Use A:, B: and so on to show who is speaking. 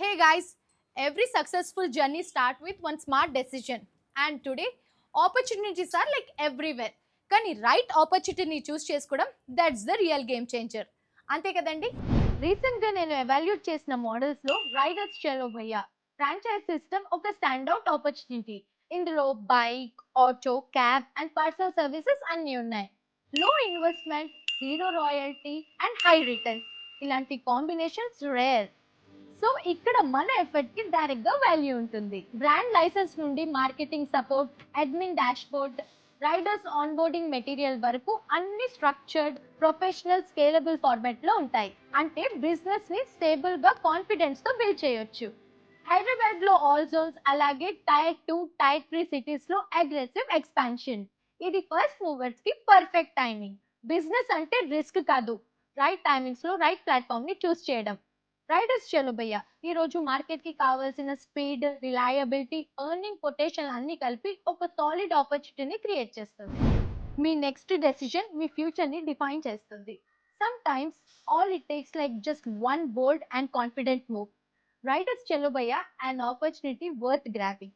A: Hey guys, every successful journey starts with one smart decision. And today, opportunities are like everywhere. కానీ right ఆపర్చునిటీని చూస్ చేసుకోవడం that's the real game changer. అంతే కదండి. రీసెంట్గా నేను evaluate చేసిన మోడల్స్లో riders చలో భయ్యా ఫ్రాంచైజ్ సిస్టమ్ ఒక స్టాండ్ అవుట్ ఆపర్చునిటీ. ఇందులో bike, auto, cab and personal services అన్నీ ఉన్నాయి. లో investment, zero royalty and high returns. ఇలాంటి కాంబినేషన్స్ రేర్. సో ఇక్కడ మన ఎఫర్ట్ కి డైరెక్ట్ గా వాల్యూ ఉంటుంది. బ్రాండ్ లైసెన్స్ నుండి marketing support, admin dashboard, riders onboarding material వరకు అన్ని స్ట్రక్చర్డ్, ప్రొఫెషనల్, స్కేలబుల్ ఫార్మాట్ లో ఉంటాయి. అంటే బిజినెస్ ని స్టేబుల్ గా కాన్ఫిడెన్స్ తో బిల్డ్ చేయొచ్చు. హైదరాబాద్ లో ఆల్ జోన్స్, అలాగే టైర్ 2, టైర్ 3 సిటీస్ లో అగ్రెసివ్ ఎక్స్పాన్షన్. ఇది ఫస్ట్ మూవర్స్ కి పర్ఫెక్ట్ టైమింగ్. బిజినెస్ అంటే రిస్క్ కాదు, రైట్ టైమింగ్స్ లో రైట్ ప్లాట్ఫామ్ ని చూస్ చేయడం. రైడర్స్ చలో భయ్య ఈ రోజు మార్కెట్ కి కావాల్సిన స్పీడ్, రిలయబిలిటీ, ఎర్నింగ్ పొటెన్షియల్ అన్ని కలిపి ఒక సాలిడ్ ఆపర్చునిటీని క్రియేట్ చేస్తుంది. మీ నెక్స్ట్ డెసిషన్ మీ ఫ్యూచర్ ని డిఫైన్ చేస్తుంది. Some times all it takes like just one bold and confident move. Riders చలో భయ్య an opportunity worth grabbing.